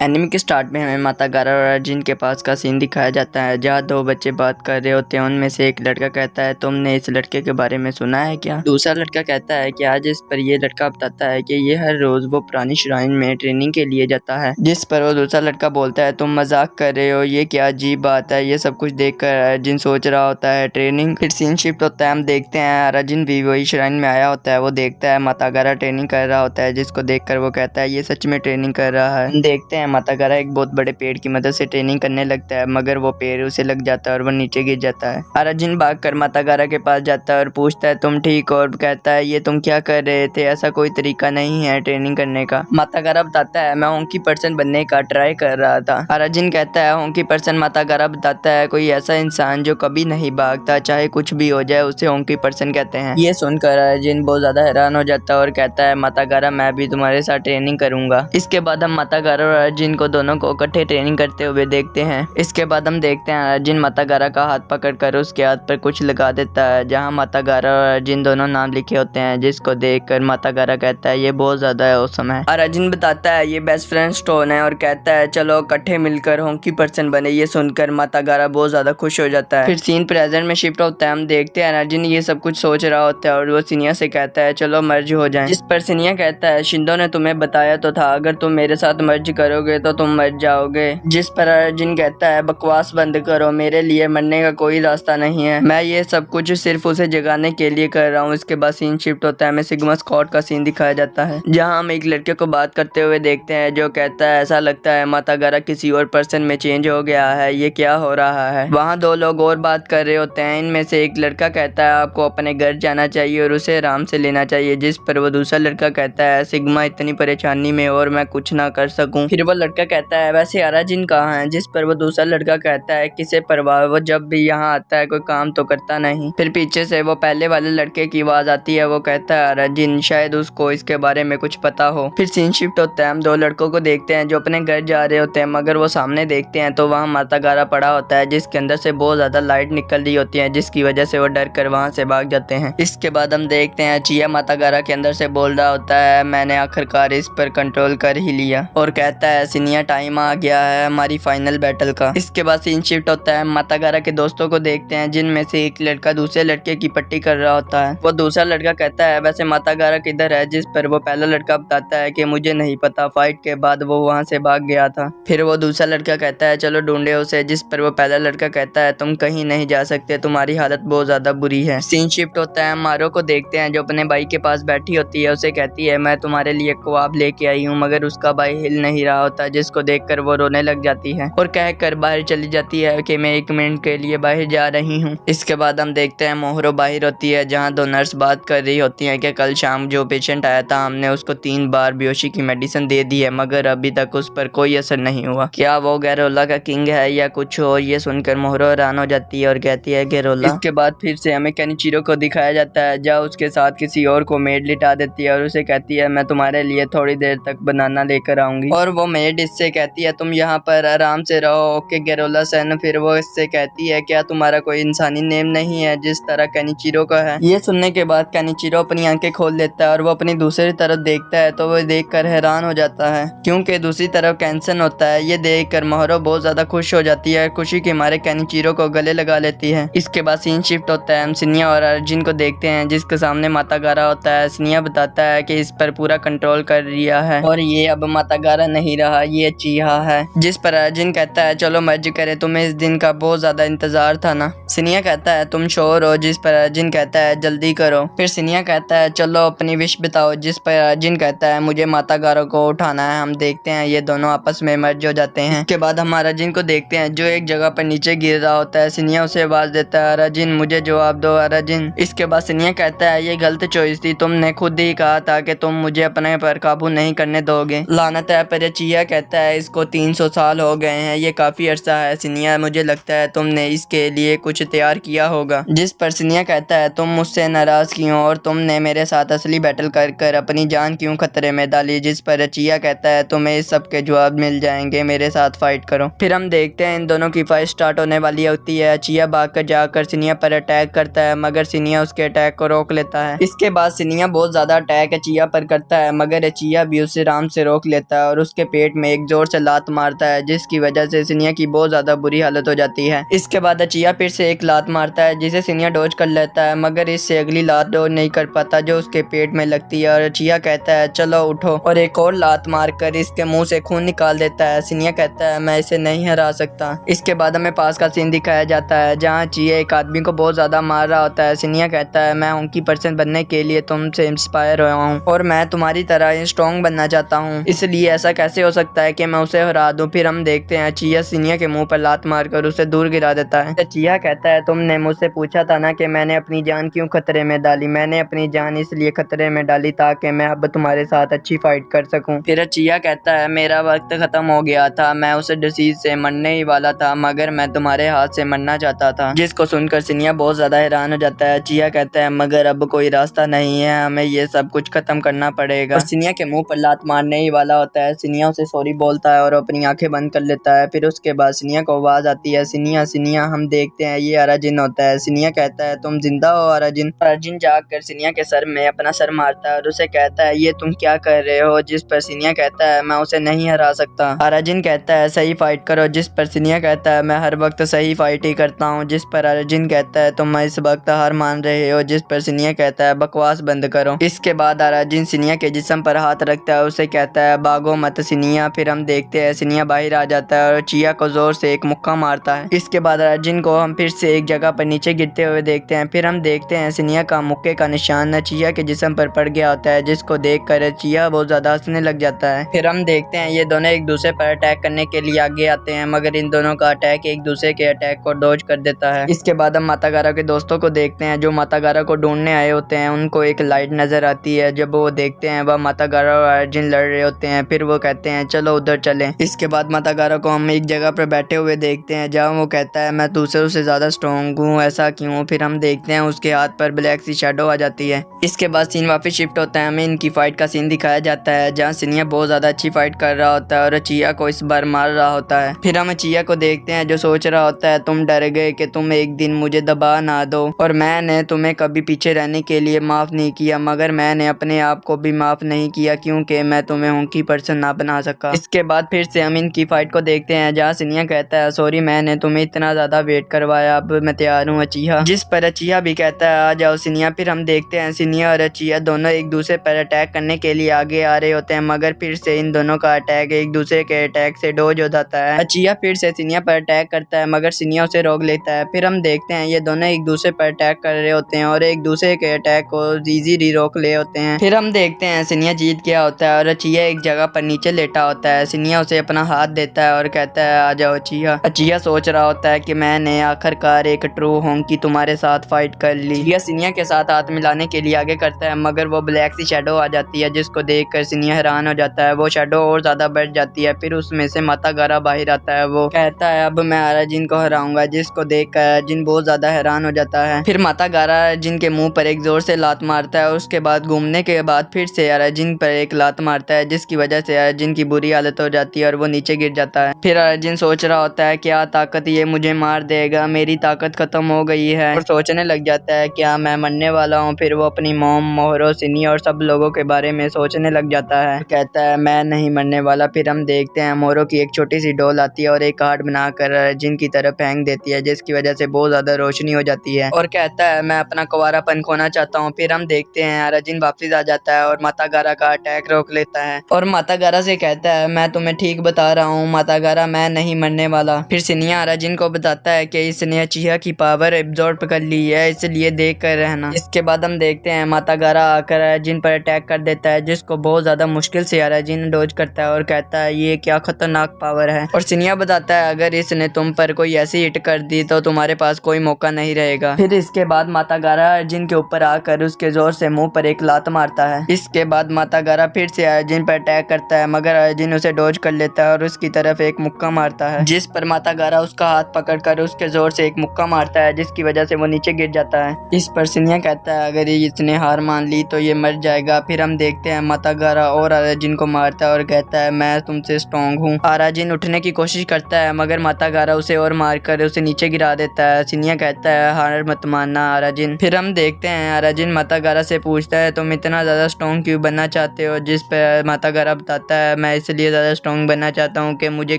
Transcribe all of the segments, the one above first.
Anime के start में हमें माता गारा और अर्जुन के पास का सीन दिखाया जाता है जहाँ दो बच्चे बात कर रहे होते हैं। उनमें से एक लड़का कहता है तुमने इस लड़के के बारे में सुना है क्या। दूसरा लड़का कहता है कि आज इस पर ये लड़का बताता है कि ये हर रोज वो पुरानी श्राइन में ट्रेनिंग के लिए जाता है। जिस पर वो दूसरा लड़का बोलता है तुम मजाक कर रहे हो, ये क्या अजीब बात है। ये सब कुछ देख कर अर्जुन सोच रहा होता है ट्रेनिंग। फिर सीन शिफ्ट होता है, हम देखते हैं अर्जुन भी वही श्राइन में आया होता है। वो देखता है माता गारा ट्रेनिंग कर रहा होता है जिसको देख कर वो कहता है ये सच में ट्रेनिंग कर रहा है। देखते हैं माता गारा एक बहुत बड़े पेड़ की मदद से ट्रेनिंग करने लगता है मगर वो पेड़ उसे लग जाता है और वो नीचे गिर जाता है। अर्जुन भाग कर माता गारा के पास जाता है और पूछता है तुम ठीक हो, और कहता है ये तुम क्या कर रहे थे, ऐसा कोई तरीका नहीं है ट्रेनिंग करने का। माता गारा बताता है मैं होंकी पर्सन बनने का ट्राई कर रहा था। अर्जुन कहता है होंकी पर्सन। माता गारा बताता है कोई ऐसा इंसान जो कभी नहीं भागता, चाहे कुछ भी हो जाए उसे होंकी पर्सन कहते हैं। ये सुनकर अर्जुन बहुत ज्यादा हैरान हो जाता है और कहता है माता गारा मैं भी तुम्हारे साथ ट्रेनिंग करूंगा। इसके बाद हम माता गारा और अर्जुन को दोनों को इकट्ठे ट्रेनिंग करते हुए देखते हैं। इसके बाद हम देखते हैं अर्जुन माता गारा का हाथ पकड़कर उसके हाथ पर कुछ लगा देता है जहां माता गारा और अर्जुन दोनों नाम लिखे होते हैं, जिसको देखकर माता गारा कहता है ये बहुत ज्यादा औसम है। और अर्जुन बताता है ये बेस्ट फ्रेंड स्टोन है और कहता है चलो इकट्ठे मिलकर होंकी पर्सन बने। ये सुनकर माता गारा बहुत ज्यादा खुश हो जाता है। फिर सीन प्रेजेंट में शिफ्ट होता है, हम देखते हैं अर्जुन ये सब कुछ सोच रहा होता है और वो सिनिया से कहता है चलो मर्ज हो जाएं। जिस पर सिनिया कहता है शिंदो ने तुम्हें बताया तो था अगर तुम मेरे साथ मर्ज करोगे तो तुम मर जाओगे। जिस पर अर्जुन कहता है बकवास बंद करो, मेरे लिए मरने का कोई रास्ता नहीं है, मैं ये सब कुछ सिर्फ उसे जगाने के लिए कर रहा हूँ। इसके बाद सीन शिफ्ट होता है, हमें सिग्मा स्क्वाड का सीन दिखाया जाता है जहाँ हम एक लड़के को बात करते हुए देखते हैं जो कहता है ऐसा लगता है माता गारा किसी और पर्सन में चेंज हो गया है, ये क्या हो रहा है। वहाँ दो लोग और बात कर रहे होते हैं, इनमें से एक लड़का कहता है आपको अपने घर जाना चाहिए और उसे आराम से लेना चाहिए। जिस पर वो दूसरा लड़का कहता है सिग्मा इतनी परेशानी में और मैं कुछ ना कर सकूं। फिर वो लड़का कहता है वैसे अर्जुन कहाँ है। जिस पर वो दूसरा लड़का कहता है किसे परवाह, वो जब भी यहाँ आता है कोई काम तो करता नहीं। फिर पीछे से वो पहले वाले लड़के की आवाज आती है, वो कहता है अर्जुन शायद उसको इसके बारे में कुछ पता हो। फिर सीन शिफ्ट होता है, हम दो लड़कों को देखते हैं जो अपने घर जा रहे होते हैं मगर वो सामने देखते हैं तो वहाँ माता गारा पड़ा होता है जिसके अंदर से बहुत ज्यादा लाइट निकल रही होती है जिसकी वजह से वो डर कर वहाँ से भाग जाते हैं। इसके बाद हम देखते हैं चिया माता गारा के अंदर से बोल रहा होता है मैंने आखिरकार इस पर कंट्रोल कर ही लिया और कहता है सिनिया टाइम आ गया है हमारी फाइनल बैटल का। इसके बाद सीन शिफ्ट होता है, माता गारा के दोस्तों को देखते हैं जिनमें से एक लड़का दूसरे लड़के की पट्टी कर रहा होता है। वो दूसरा लड़का कहता है वैसे माता गारा किधर है। जिस पर वो पहला लड़का बताता है कि मुझे नहीं पता, फाइट के बाद वो वहाँ से भाग गया था। फिर वो दूसरा लड़का कहता है चलो ढूंढे उसे। जिस पर वो पहला लड़का कहता है तुम कहीं नहीं जा सकते, तुम्हारी हालत बहुत ज्यादा बुरी है। सीन शिफ्ट होता है, मारो को देखते हैं जो अपने भाई के पास बैठी होती है, उसे कहती है मैं तुम्हारे लिए कबाब लेके आई हूँ मगर उसका भाई हिल नहीं रहा होता जिसको देखकर वो रोने लग जाती है और कहकर बाहर चली जाती है कि मैं 1 मिनट के लिए बाहर जा रही हूँ। इसके बाद हम देखते हैं मोहरो बाहर होती है जहाँ दो नर्स बात कर रही होती है कि कल शाम जो पेशेंट आया था हमने उसको 3 बार बेहोशी की मेडिसिन दे दी है मगर अभी तक उस पर कोई असर नहीं हुआ, क्या वो गैरोला का किंग है या कुछ और। ये सुनकर मोहरो हैरान हो जाती है और कहती है गैरोला। इसके बाद फिर से हमें केनिचिरो को दिखाया जाता है जहाँ उसके साथ किसी और को मेड लिटा देती है और उसे कहती है मैं तुम्हारे लिए थोड़ी देर तक बनाना लेकर आऊंगी और वो मेड इससे कहती है तुम यहाँ पर आराम से रहो ओके गैरोला सन। फिर वो इससे कहती है क्या तुम्हारा कोई इंसानी नेम नहीं है जिस तरह केनिचिरो का है। ये सुनने के बाद केनिचिरो अपनी आंखें खोल लेता है और वो अपनी दूसरी तरफ देखता है तो वो देखकर हैरान हो जाता है क्योंकि दूसरी तरफ कैंसन होता है। ये देखकर मोहरो बहुत ज्यादा खुश हो जाती है, खुशी के मारे केनिचिरो को गले लगा लेती है। इसके बाद सीन शिफ्ट होता है, हम सिनिया और अर्जुन को देखते हैं जिसके सामने माता गारा होता है। सिनिया बताता है कि इस पर पूरा कंट्रोल कर लिया है और ये अब माता गारा नहीं रहा, ये चीहा है। जिस पर अर्जुन कहता है चलो मर्ज करे, तुम्हें इस दिन का बहुत ज्यादा इंतजार था ना। सिनिया कहता है तुम श्योर हो। जिस पर अर्जुन कहता है जल्दी करो। फिर सिनिया कहता है चलो अपनी विश बताओ। जिस पर अर्जुन कहता है मुझे माता गारा को उठाना है। हम देखते हैं ये दोनों आपस में मर्ज हो जाते हैं। इसके बाद हम अर्जुन को देखते हैं जो एक जगह पर नीचे गिर रहा होता है। सिनिया उसे आवाज देता है अर्जुन मुझे जवाब दो अर्जुन। इसके बाद सिनिया कहता है ये गलत चॉइस थी, तुमने खुद ही कहा था कि तुम मुझे अपने पर काबू नहीं करने दोगे। लानत है पर चिया कहता है इसको 300 साल हो गए हैं, ये काफी अरसा है सिनिया, मुझे लगता है तुमने इसके लिए कुछ तैयार किया होगा। जिस पर सिनिया कहता है तुम मुझसे नाराज क्यों और तुमने मेरे साथ असली बैटल कर कर अपनी जान क्यों खतरे में डाली। जिस पर चिया कहता है तुम्हें इस सब के जवाब मिल जाएंगे, मेरे साथ फाइट करो। फिर हम देखते हैं इन दोनों की फाइट स्टार्ट होने वाली होती है। चिया भाग कर जाकर सिनिया पर अटैक करता है मगर सिनिया उसके अटैक को रोक लेता है। इसके बाद सिनिया बहुत ज्यादा अटैक चिया पर करता है मगर चिया भी उसे आराम से रोक लेता है और उसके पेट पेट में एक जोर से लात मारता है, जिसकी वजह से सिनिया की बहुत ज्यादा बुरी हालत हो जाती है। इसके बाद अचिया फिर से एक लात मारता है, जिसे सिनिया डॉज कर लेता है, मगर इससे अगली लात डॉज नहीं कर पाता जो उसके पेट में लगती है। और अचिया कहता है चलो उठो, और एक और लात मारकर इसके मुंह से खून निकाल देता है। सिनिया कहता है मैं इसे नहीं हरा सकता। इसके बाद हमें पास का सीन दिखाया जाता है, जहाँ अचिया एक आदमी को बहुत ज्यादा मार रहा होता है। सिनिया कहता है मैं हॉकी पर्सन बनने के लिए तुमसे इंस्पायर हुआ हूँ, और मैं तुम्हारी तरह स्ट्रॉन्ग बनना चाहता हूँ, इसलिए ऐसा कैसे हो सकता है कि मैं उसे हरा दूं। फिर हम देखते हैं अचिया सिनिया के मुंह पर लात मारकर उसे दूर गिरा देता है। अचिया कहता है तुमने मुझसे पूछा था ना कि मैंने अपनी जान क्यों खतरे में डाली। मैंने अपनी जान इसलिए खतरे में डाली ताकि मैं अब तुम्हारे साथ अच्छी फाइट कर सकूं। फिर अचिया कहता है मेरा वक्त खत्म हो गया था, मैं उस डिसीज से मरने ही वाला था, मगर मैं तुम्हारे हाथ से मरना चाहता था। जिसको सुनकर सिनिया बहुत ज्यादा हैरान हो जाता है। अचिया कहता है मगर अब कोई रास्ता नहीं है, हमें ये सब कुछ खत्म करना पड़ेगा। और सिनिया के मुंह पर लात मारने ही वाला होता है। सिनिया उसे सॉरी बोलता है और अपनी आंखें बंद कर लेता है। फिर उसके बाद सिनिया को आवाज आती है सिनिया सिनिया। हम देखते हैं ये अराजिन होता है। सिनिया कहता है तुम जिंदा हो अराजिन। अराजिन जाकर सिनिया के सर में अपना सर मारता है और उसे कहता है ये तुम क्या कर रहे हो। जिस पर सिनिया कहता है मैं उसे नहीं हरा सकता। अराजिन कहता है सही फाइट करो। जिस पर सिनिया कहता है मैं हर वक्त सही फाइट ही करता हूँ। जिस पर अराजिन कहता है तुम इस वक्त हार मान रहे हो। जिस पर सिनिया कहता है बकवास बंद करो। इसके बाद अराजिन सिनिया के जिस्म पर हाथ रखता है, उसे कहता है भागो मत सिनिया। फिर हम देखते हैं सिनिया बाहर आ जाता है और चिया को जोर से एक मुक्का मारता है। इसके बाद अराजिन को हम फिर से एक जगह पर नीचे गिरते हुए देखते हैं। फिर हम देखते हैं सिनिया का मुक्के का निशान चिया के जिस्म पर पड़ गया होता है, जिसको देख कर चिया बहुत ज्यादा हंसने लग जाता है। फिर हम देखते हैं ये दोनों एक दूसरे पर अटैक करने के लिए आगे आते हैं, मगर इन दोनों का अटैक एक दूसरे के अटैक को डॉज कर देता है। इसके बाद हम माता गारा के दोस्तों को देखते हैं, जो माता गारा को ढूंढने आए होते हैं। उनको एक लाइट नजर आती है। जब वो देखते हैं वह माता गारा और अर्जुन लड़ रहे होते हैं। फिर वो कहते हैं चलो उधर चलें। इसके बाद माता गारा को हम एक जगह पर बैठे हुए देखते हैं, जहाँ वो कहता है मैं दूसरों से ज्यादा स्ट्रॉन्ग हूँ, ऐसा क्यों। फिर हम देखते हैं उसके हाथ पर ब्लैक सी शैडो आ जाती है। इसके बाद सीन वापस शिफ्ट होता है, हमें इनकी फाइट का सीन दिखाया जाता है, जहाँ सिनिया बहुत ज्यादा अच्छी फाइट कर रहा होता है और चिया को इस बार मार रहा होता है। फिर हम चिया को देखते हैं जो सोच रहा होता है तुम डर गए कि तुम एक दिन मुझे दबा ना दो, और मैंने तुम्हें कभी पीछे रहने के लिए माफ नहीं किया, मगर मैंने अपने आप को भी माफ नहीं किया क्योंकि मैं तुम्हें हॉकी पर्सन ना बना सका। इसके बाद फिर से हम इनकी फाइट को देखते हैं, जहाँ सिनिया कहता है सॉरी मैंने तुम्हें इतना ज्यादा वेट करवाया, अब मैं तैयार हूँ अचिया। जिस पर अचिया भी कहता है आ जाओ सिनिया। फिर हम देखते हैं सिनिया और अचिया दोनों एक दूसरे पर अटैक करने के लिए आगे आ रहे होते हैं, मगर फिर से इन दोनों का अटैक एक दूसरे के अटैक से डॉज हो जाता है। अचिया फिर से सिनिया पर अटैक करता है, मगर सिनिया उसे रोक लेता है। फिर हम देखते हैं ये दोनों एक दूसरे पर अटैक कर रहे होते हैं और एक दूसरे के अटैक को इजीली रोक ले होते हैं। फिर हम देखते हैं सिनिया जीत गया होता है और अचिया एक जगह पर नीचे लेटा होता है। सिनिया उसे अपना हाथ देता है और कहता है आ जाओ अचिया। अचिया सोच रहा होता है कि मैंने आखिरकार एक ट्रू हॉकी तुम्हारे साथ फाइट कर ली। अचिया सिनिया के साथ हाथ मिलाने के लिए आगे करता है, मगर वो ब्लैक सी शैडो आ जाती है, जिसको देखकर सिनिया हैरान हो जाता है। वो शैडो और ज्यादा बढ़ जाती है। फिर उसमें से माता गारा बाहर आता है। वो कहता है अब मैं अराजिन को हराऊंगा, जिसको देखकर अराजिन बहुत ज्यादा हैरान हो जाता है। फिर माता गारा अराजिन के मुंह पर एक जोर से लात मारता है और उसके बाद घूमने के बाद फिर से अराजिन पर एक लात मारता है, जिसकी वजह से अराजिन की बुरी हालत हो जाती है और वो नीचे गिर जाता है। फिर अराजिन सोच रहा होता है क्या ताकत ये मुझे मार देगा, मेरी ताकत खत्म हो गई है, और सोचने लग जाता है क्या मैं मरने वाला हूँ। फिर वो अपनी मोम मोहरो सिनी और सब लोगों के बारे में सोचने लग जाता है। कहता है मैं नहीं मरने वाला। फिर हम देखते हैं मोहरो की एक छोटी सी डोल आती है और एक कार्ड बनाकर अराजिन की तरफ फेंक देती है, जिसकी वजह से बहुत ज्यादा रोशनी हो जाती है, और कहता है मैं अपना कुंवारापन खोना चाहता हूँ। फिर हम देखते हैं अराजिन वापस आ जाता है और माता गारा का अटैक रोक लेता है और माता गारा से कहता है मैं तुम्हें ठीक बता रहा हूँ माता गारा, मैं नहीं मरने वाला। फिर सिनिया अराजिन को बताता है कि इसने अचिया की पावर एब्जॉर्ब कर ली है, इसलिए देख कर रहना। इसके बाद हम देखते हैं माता गारा आकर अराजिन पर अटैक कर देता है, जिसको बहुत ज्यादा मुश्किल से अराजिन डॉज करता है और कहता है ये क्या खतरनाक पावर है। और सिनिया बताता है अगर इसने तुम पर कोई ऐसी हिट कर दी तो तुम्हारे पास कोई मौका नहीं रहेगा। फिर इसके बाद माता गारा अराजिन के ऊपर आकर उसके जोर से मुंह पर एक लात मारता है। इसके बाद माता गारा फिर से अराजिन पर अटैक करता है, मगर अराजिन उसे डॉज कर लेता है और उसकी तरफ एक मुक्का मारता है, जिस पर माता गारा उसका हाथ पकड़कर उसके जोर से एक मुक्का मारता है, जिसकी वजह से वो नीचे गिर जाता है। इस पर सिनिया कहता है अगर इसने हार मान ली तो ये मर जाएगा। फिर हम देखते हैं माता गारा और अराजिन को मारता है और कहता है मैं तुमसे स्ट्रॉन्ग हूँ। अराजिन उठने की कोशिश करता है, मगर माता गारा उसे और मारकर उसे नीचे गिरा देता है। सिनिया कहता है हार मत मानना अराजिन। फिर हम देखते हैं अराजिन माता गारा से पूछता है तुम इतना ज्यादा स्ट्रॉन्ग क्यों बनना चाहते हो, जिस पर माता गारा बताता है मैं मैं इसलिए ज़्यादा स्ट्रॉन्ग बनना चाहता हूँ कि मुझे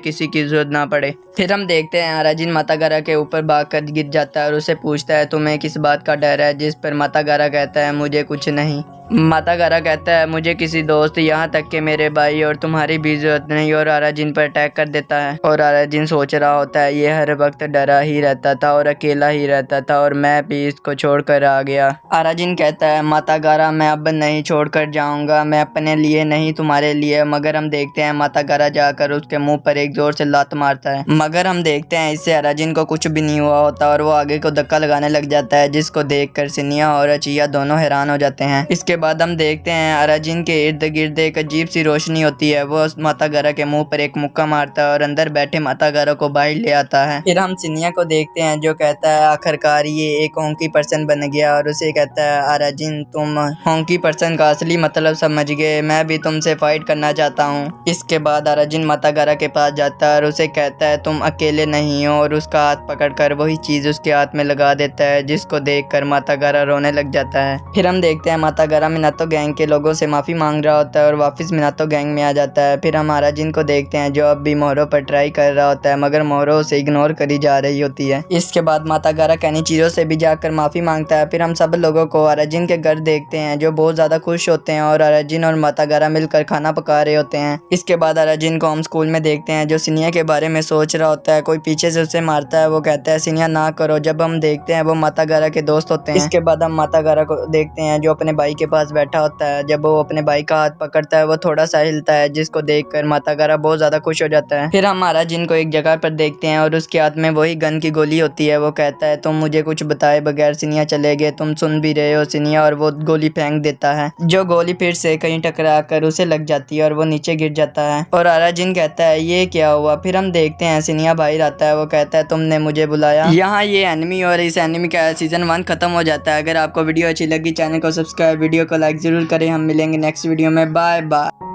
किसी की ज़रूरत ना पड़े। फिर हम देखते हैं अराजिन माता गारा के ऊपर भागकर गिर जाता है और उसे पूछता है तुम्हें किस बात का डर है, जिस पर माता गारा कहता है मुझे कुछ नहीं। माता गारा कहता है मुझे किसी दोस्त, यहाँ तक कि मेरे भाई और तुम्हारी भी जरूरत नहीं, और अराजिन पर अटैक कर देता है। और अराजिन सोच रहा होता है ये हर वक्त डरा ही रहता था और अकेला ही रहता था और मैं भी इसको छोड़कर आ गया। अराजिन कहता है माता गारा मैं अब नहीं छोड़कर जाऊंगा, मैं अपने लिए नहीं तुम्हारे लिए। मगर हम देखते हैं माता गारा जाकर उसके मुंह पर एक जोर से लात मारता है, मगर हम देखते हैं इससे अराजिन को कुछ भी नहीं हुआ होता और वो आगे को धक्का लगाने लग जाता है, जिसको देखकर सिनिया और अचिया दोनों हैरान हो जाते हैं। इसके बाद हम देखते हैं अराजिन के इर्द गिर्द एक अजीब सी रोशनी होती है। वो माता गारा के मुंह पर एक मुक्का मारता है और अंदर बैठे माता गारा को बाहर ले आता है। फिर हम सिनिया को देखते हैं जो कहता है आखिरकार ये एक होंकी पर्सन बन गया, और उसे कहता है अराजिन तुम होंकी पर्सन का असली मतलब समझ गए, मैं भी तुमसे फाइट करना चाहता हूँ। इसके बाद अराजिन माता गारा के पास जाता है और उसे कहता है तुम अकेले नहीं हो, और उसका हाथ पकड़कर वही चीज उसके हाथ में लगा देता है, जिसको देखकर माता गारा रोने लग जाता है। फिर हम देखते हैं माता गारा मिनातो गैंग के लोगों से माफी मांग रहा होता है और वापस मिनातो गैंग में आ जाता है। फिर हम अराजिन को देखते हैं जो अब भी मोहरो पर ट्राई कर रहा होता है, मगर मोहरो उसे इग्नोर करी जा रही होती है। इसके बाद माता गारा कैनिचिरो से भी जाकर माफी मांगता है। फिर हम सब लोगों को अराजिन के घर देखते हैं जो बहुत ज्यादा खुश होते हैं और अराजिन और माता गारा मिलकर खाना पका रहे होते हैं। इसके बाद अराजिन को हम स्कूल में देखते हैं जो सिनिया के बारे में सोच रहा होता है, कोई पीछे से उसे मारता है। वो कहता है सिनिया ना करो। जब हम देखते हैं वो माता गारा के दोस्त होते हैं। इसके बाद हम माता गारा को देखते हैं जो अपने भाई के पास बैठा होता है। जब वो अपने भाई का हाथ पकड़ता है वो थोड़ा सा हिलता है, जिसको देखकर माता गारा बहुत ज्यादा खुश हो जाता है। फिर हम अराजिन को एक जगह पर देखते हैं और उसके हाथ में वही गन की गोली होती है। वो कहता है तुम मुझे कुछ बताए बगैर सिनिया चले गए, तुम सुन भी रहे हो सिनिया, और वो गोली फेंक देता है, जो गोली फिर से कहीं टकरा कर उसे लग जाती है और वो नीचे गिर जाता है। और अराजिन कहता है ये क्या हुआ। फिर हम देखते हैं सिनिया बाहर आता है। वो कहता है तुमने मुझे बुलाया। यहाँ ये एनिमी और इस एनिमी का सीजन 1 खत्म हो जाता है। अगर आपको वीडियो अच्छी लगी चैनल को सब्सक्राइब, वीडियो को लाइक जरूर करें। हम मिलेंगे नेक्स्ट वीडियो में। Bye bye.